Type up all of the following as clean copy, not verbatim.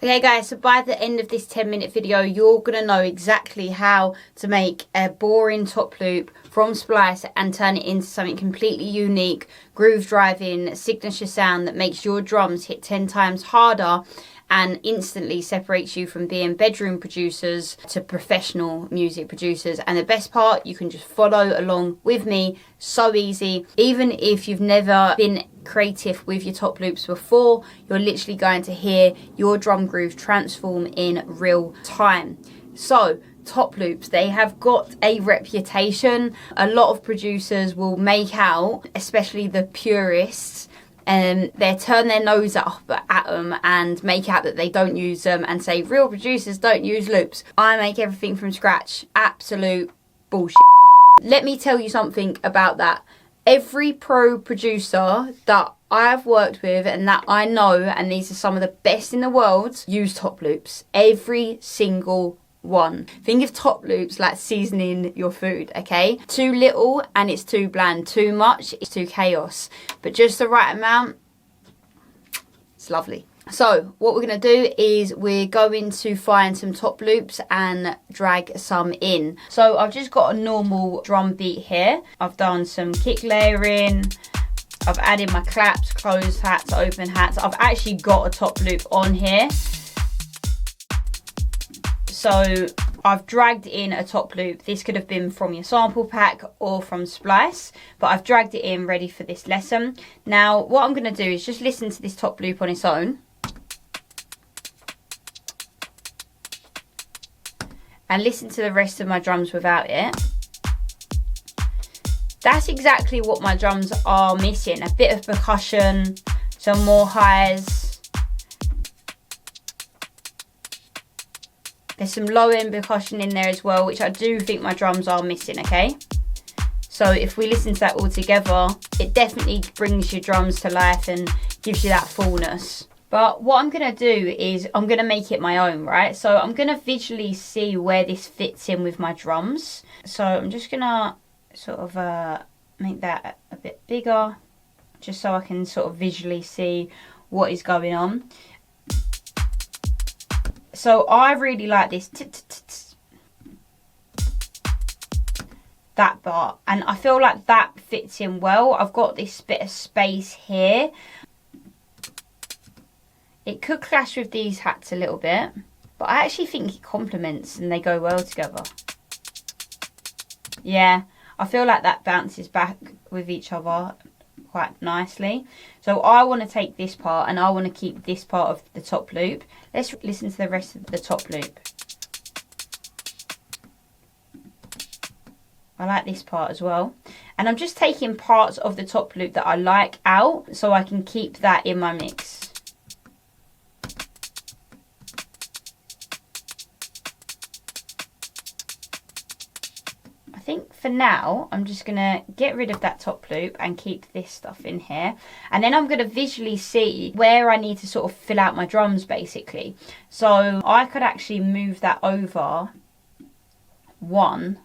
Okay guys, so by the end of this 10-minute video, you're going to know exactly how to make a boring top loop from Splice and turn it into something completely unique, groove driving, signature sound that makes your drums hit 10 times harder and instantly separates you from being bedroom producers to professional music producers. And the best part, you can just follow along with me. So easy. Even if you've never been creative with your top loops before, you're literally going to hear your drum groove transform in real time. So top loops, they have got a reputation. A lot of producers will make out, especially the purists, they turn their nose up at them and make out that they don't use them and say real producers don't use loops. I make everything from scratch. Absolute bullshit. Let me tell you something about that. Every pro producer that I've worked with and that I know, and these are some of the best in the world, use top loops. Every single one. Think of top loops like seasoning your food, okay? Too little and it's too bland. Too much, it's too chaos. But just the right amount, it's lovely. So what we're going to do is we're going to find some top loops and drag some in. So I've just got a normal drum beat here. I've done some kick layering. I've added my claps, closed hats, open hats. I've actually got a top loop on here. So I've dragged in a top loop. This could have been from your sample pack or from Splice, but I've dragged it in ready for this lesson. Now what I'm going to do is just listen to this top loop on its own. And listen to the rest of my drums without it. That's exactly what my drums are missing. A bit of percussion, some more highs. There's some low end percussion in there as well, which I do think my drums are missing, okay? So if we listen to that all together, it definitely brings your drums to life and gives you that fullness. But what I'm going to do is I'm going to make it my own, right? So I'm going to visually see where this fits in with my drums. So I'm just going to sort of make that a bit bigger, just so I can sort of visually see what is going on. So I really like this that bar, and I feel like that fits in well. I've got this bit of space here. It could clash with these hats a little bit, but I actually think it complements and they go well together. Yeah, I feel like that bounces back with each other quite nicely. So I want to take this part and I want to keep this part of the top loop. Let's listen to the rest of the top loop. I like this part as well. And I'm just taking parts of the top loop that I like out so I can keep that in my mix. I think for now I'm just going to get rid of that top loop and keep this stuff in here, and then I'm going to visually see where I need to sort of fill out my drums basically. So I could actually move that over one.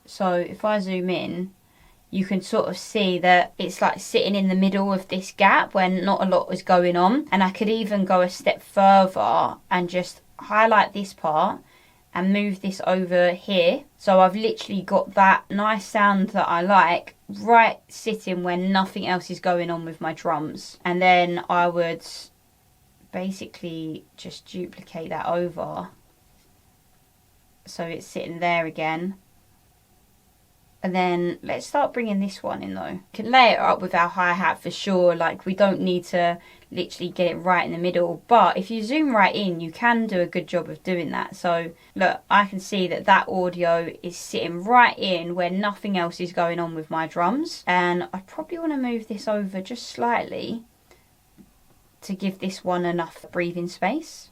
So if I zoom in, you can sort of see that it's like sitting in the middle of this gap where not a lot is going on. And I could even go a step further and just highlight this part and move this over here. So I've literally got that nice sound that I like right sitting where nothing else is going on with my drums. And then I would basically just duplicate that over so it's sitting there again. And then let's start bringing this one in though. We can lay it up with our hi-hat for sure. Like, we don't need to literally get it right in the middle. But if you zoom right in, you can do a good job of doing that. So look, I can see that that audio is sitting right in where nothing else is going on with my drums. And I probably want to move this over just slightly to give this one enough breathing space.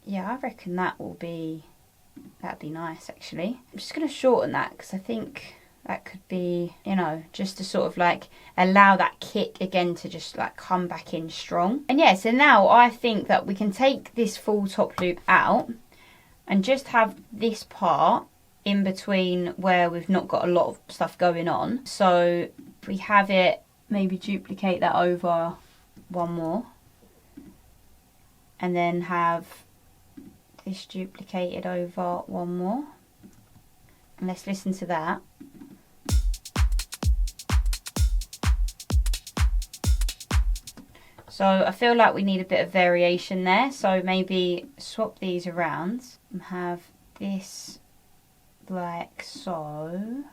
Yeah, I reckon that'd be nice actually. I'm just going to shorten that because I think that could be, you know, just to sort of like allow that kick again to just like come back in strong. And yeah, so now I think that we can take this full top loop out and just have this part in between where we've not got a lot of stuff going on. So if we have it, maybe duplicate that over one more. and then have this duplicated over one more. And let's listen to that. So I feel like we need a bit of variation there, so maybe swap these around and have this like so.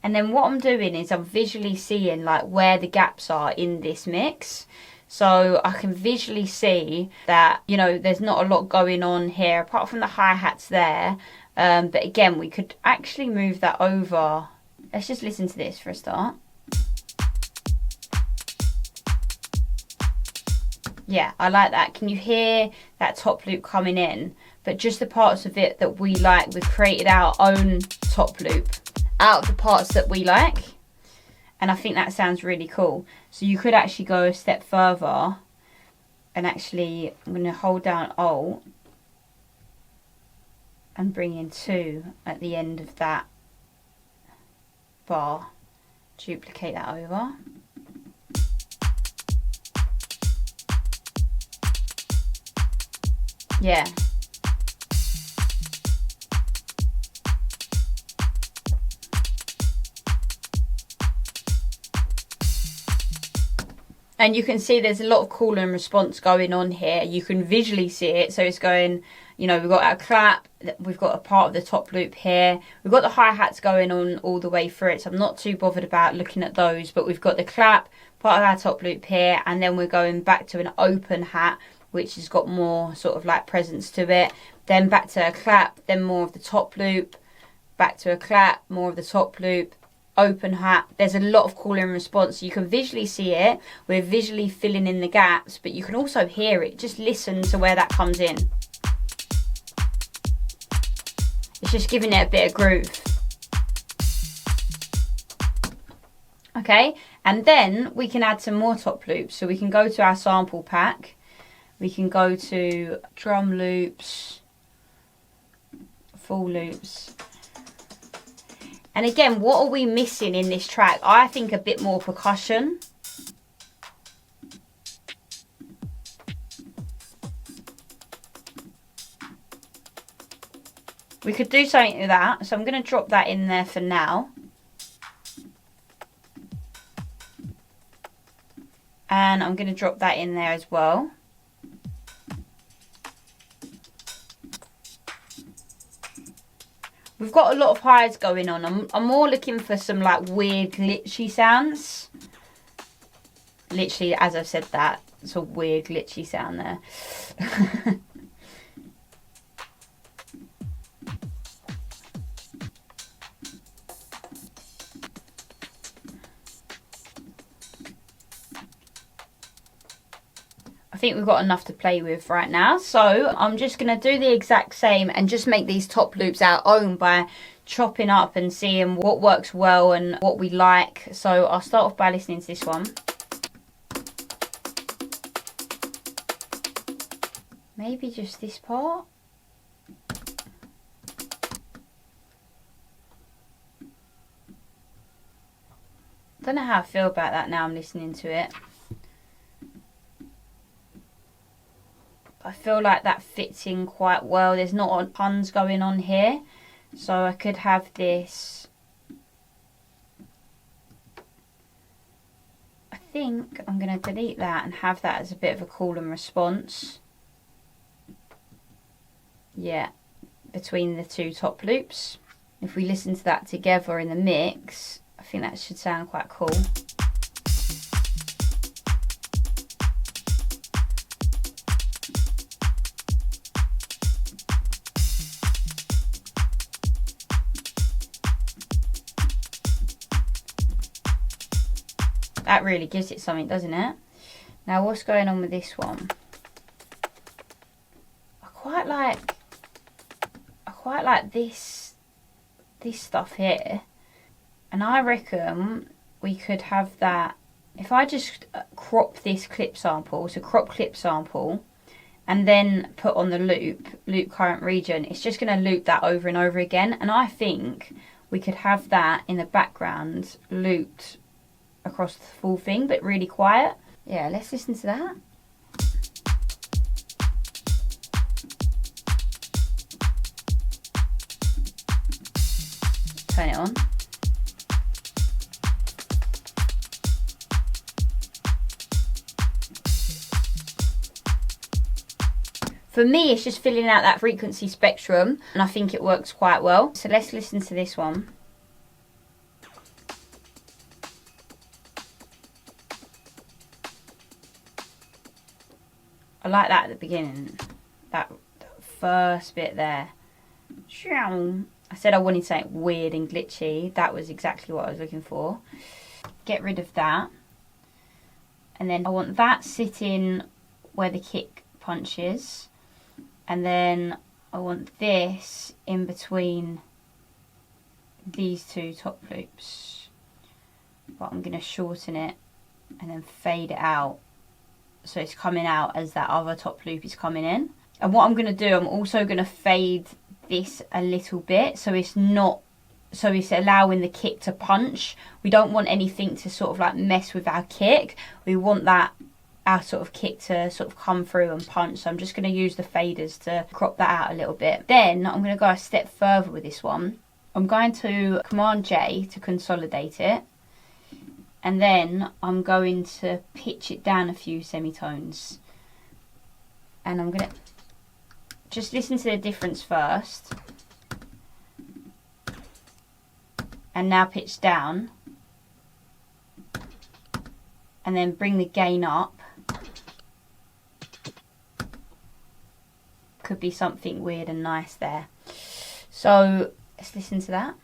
And then what I'm doing is I'm visually seeing like where the gaps are in this mix. So I can visually see that, you know, there's not a lot going on here apart from the hi-hats there. But again, we could actually move that over. Let's just listen to this for a start. Yeah, I like that. Can you hear that top loop coming in? But just the parts of it that we like, we've created our own top loop out of the parts that we like. And I think that sounds really cool. So you could actually go a step further and actually, I'm going to hold down Alt and bring in 2 at the end of that bar. Duplicate that over. Yeah. And you can see there's a lot of call and response going on here. You can visually see it. So it's going, you know, we've got our clap, we've got a part of the top loop here. We've got the hi-hats going on all the way through it. So I'm not too bothered about looking at those. But we've got the clap, part of our top loop here. And then we're going back to an open hat, which has got more sort of like presence to it. Then back to a clap, then more of the top loop. Back to a clap, more of the top loop. Open hat. There's a lot of call and response. You can visually see it. We're visually filling in the gaps, but you can also hear it. Just listen to where that comes in. It's just giving it a bit of groove. Okay, and then we can add some more top loops. So we can go to our sample pack. We can go to drum loops, full loops. And again, what are we missing in this track? I think a bit more percussion. We could do something with that. So I'm going to drop that in there for now. And I'm going to drop that in there as well. We've got a lot of highs going on. I'm more looking for some like weird glitchy sounds. Literally, as I've said that, it's a weird glitchy sound there. I think we've got enough to play with right now. So I'm just going to do the exact same and just make these top loops our own by chopping up and seeing what works well and what we like. So I'll start off by listening to this one. Maybe just this part. Don't know how I feel about that now I'm listening to it. I feel like that fits in quite well. There's not tons going on here. So I could have this. I think I'm going to delete that and have that as a bit of a call and response. Yeah, between the two top loops. If we listen to that together in the mix, I think that should sound quite cool. That really gives it something, doesn't it? Now what's going on with this one? I quite like this stuff here. And I reckon we could have that, if I just crop this clip sample, so crop clip sample, and then put on the loop current region, it's just going to loop that over and over again. And I think we could have that in the background looped across the full thing, but really quiet. Yeah, let's listen to that. Turn it on. For me, it's just filling out that frequency spectrum, and I think it works quite well. So let's listen to this one. I like that at the beginning, that first bit there. I said I wanted something weird and glitchy. That was exactly what I was looking for. Get rid of that. And then I want that sitting where the kick punches. And then I want this in between these two top loops. But I'm going to shorten it and then fade it out, so it's coming out as that other top loop is coming in. And what I'm going to do, I'm also going to fade this a little bit, so it's allowing the kick to punch. We don't want anything to sort of like mess with our kick. We want our sort of kick to sort of come through and punch. So I'm just going to use the faders to crop that out a little bit. Then I'm going to go a step further with this one. I'm going to Command J to consolidate it. And then I'm going to pitch it down a few semitones. And I'm going to just listen to the difference first. And now pitch down. And then bring the gain up. Could be something weird and nice there. So let's listen to that.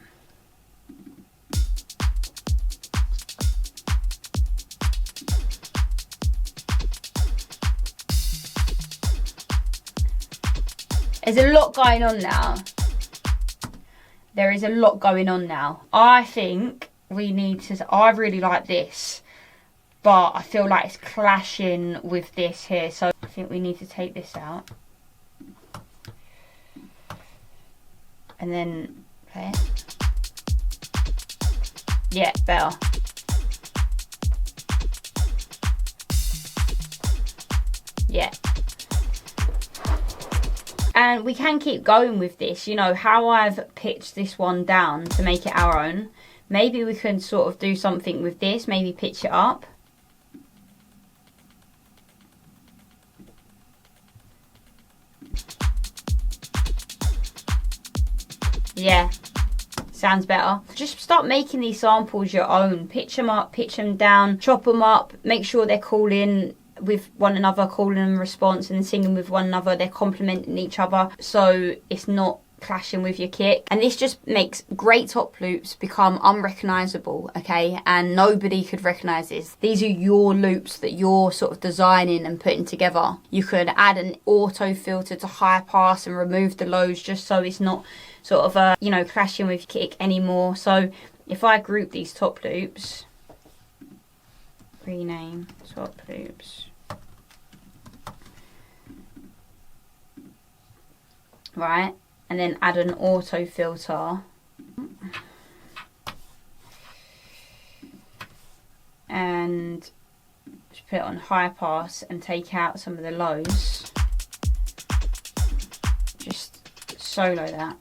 There's a lot going on now. There is a lot going on now. I think we need to... I really like this, but I feel like it's clashing with this here. So I think we need to take this out. And then play it. Yeah, better. Yeah. And we can keep going with this. You know, how I've pitched this one down to make it our own. Maybe we can sort of do something with this. Maybe pitch it up. Yeah, sounds better. Just start making these samples your own. Pitch them up, pitch them down, chop them up. Make sure they're calling with one another, calling and response, and then singing with one another. They're complementing each other, so it's not clashing with your kick. And this just makes great top loops become unrecognisable, okay? And nobody could recognise this. These are your loops that you're sort of designing and putting together. You could add an auto filter to high pass and remove the lows just so it's not sort of you know, clashing with kick anymore. So if I group these top loops, rename top loops, right, and then add an auto filter, and just put it on high pass and take out some of the lows, just solo that.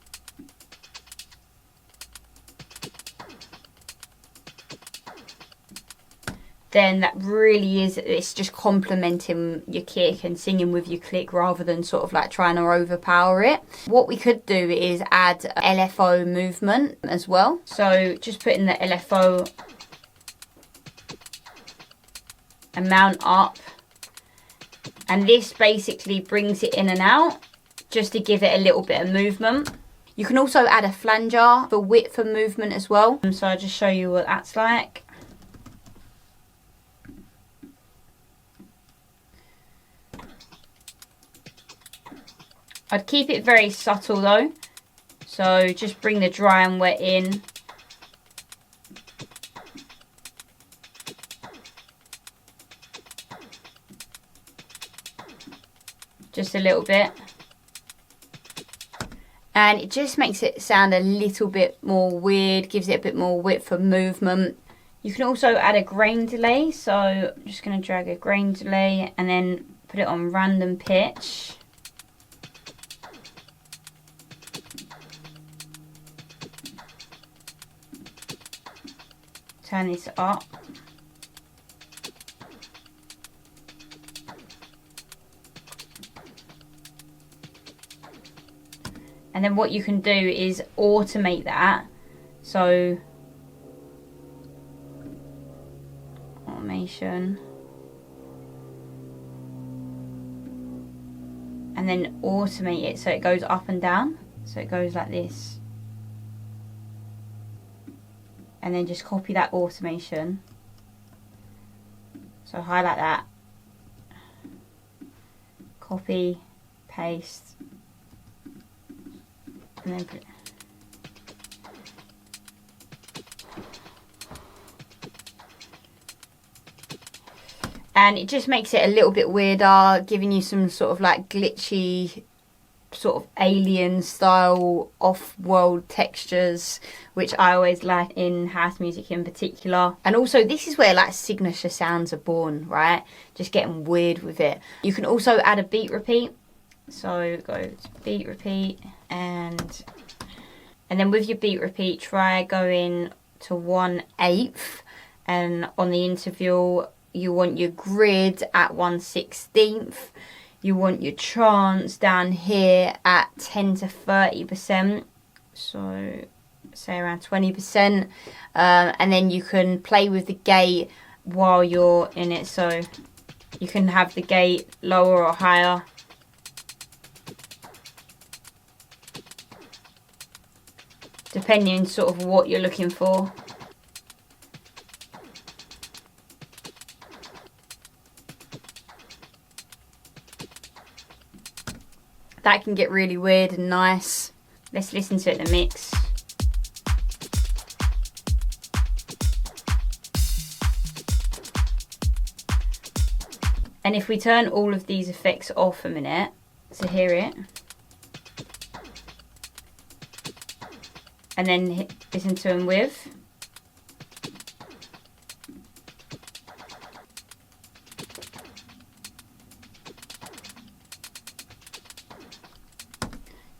Then that really is, it's just complementing your kick and singing with your click rather than sort of like trying to overpower it. What we could do is add LFO movement as well. So just putting the LFO amount up, and this basically brings it in and out just to give it a little bit of movement. You can also add a flanger for width and movement as well. So I'll just show you what that's like. I'd keep it very subtle though. So just bring the dry and wet in. Just a little bit. And it just makes it sound a little bit more weird, gives it a bit more width for movement. You can also add a grain delay, so I'm just going to drag a grain delay and then put it on random pitch. Turn this up. And then what you can do is automate that. So, automation. And then automate it so it goes up and down. So it goes like this. And then just copy that automation. So highlight that. Copy, paste. And then put it. And it just makes it a little bit weirder, giving you some sort of like glitchy, sort of alien style off-world textures, which I always like in house music in particular. And also this is where like signature sounds are born, right? Just getting weird with it. You can also add a beat repeat. So go to beat repeat, and then with your beat repeat, try going to 1/8, and on the interval you want your grid at 1/16. You want your trance down here at 10 to 30%. So say around 20%. And then you can play with the gate while you're in it. So you can have the gate lower or higher. Depending on sort of what you're looking for. That can get really weird and nice. Let's listen to it in the mix. And if we turn all of these effects off a minute to hear it, and then listen to them with.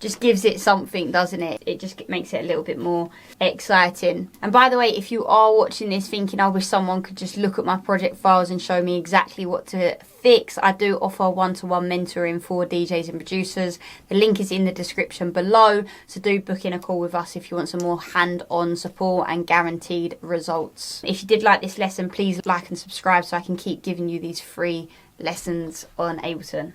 Just gives it something, doesn't it? It just makes it a little bit more exciting. And by the way, if you are watching this thinking, I wish someone could just look at my project files and show me exactly what to fix, I do offer one-to-one mentoring for DJs and producers. The link is in the description below, so do book in a call with us if you want some more hand-on support and guaranteed results. If you did like this lesson, please like and subscribe so I can keep giving you these free lessons on Ableton.